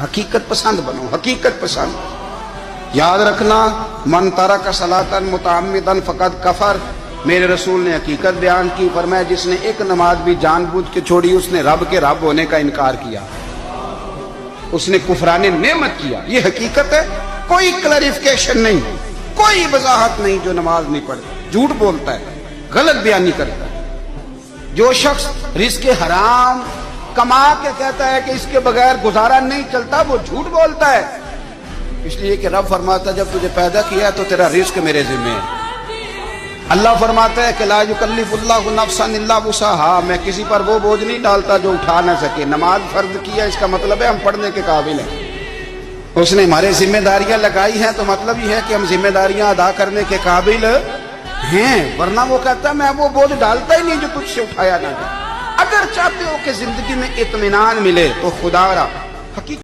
حقیقت پسند بنو، حقیقت پسند. یاد رکھنا من ترک صلاۃ متعمدا فقد کفر. میرے رسول نے حقیقت بیان کی، فرمایا جس نے ایک نماز بھی جان بوجھ کے چھوڑی اس نے رب کے رب ہونے کا انکار کیا، اس نے کفران نعمت کیا. یہ حقیقت ہے، کوئی کلیریفیکیشن نہیں، کوئی وضاحت نہیں. جو نماز نہیں پڑھتا جھوٹ بولتا ہے، غلط بیانی کرتا ہے. جو شخص رزق حرام کما کے کہتا ہے کہ اس کے بغیر گزارا نہیں چلتا، وہ جھوٹ بولتا ہے. اس لیے کہ رب فرماتا ہے جب تجھے پیدا کیا تو تیرا رزق میرے ذمہ ہے. اللہ فرماتا ہے کہ لا یکلف اللہ نفسا الا وسعها، میں کسی پر وہ بوجھ نہیں ڈالتا جو اٹھا نہ سکے. نماز فرض کیا اس کا مطلب ہے ہم پڑھنے کے قابل ہیں. اس نے ہمارے ذمہ داریاں لگائی ہیں تو مطلب یہ ہے کہ ہم ذمہ داریاں ادا کرنے کے قابل ہیں، ورنہ وہ کہتا ہے میں وہ بوجھ ڈالتا ہی نہیں جو تجھ سے اٹھایا نہ جائے. اگر چاہتے ہو کہ زندگی میں اطمینان ملے تو خدا را حقیقت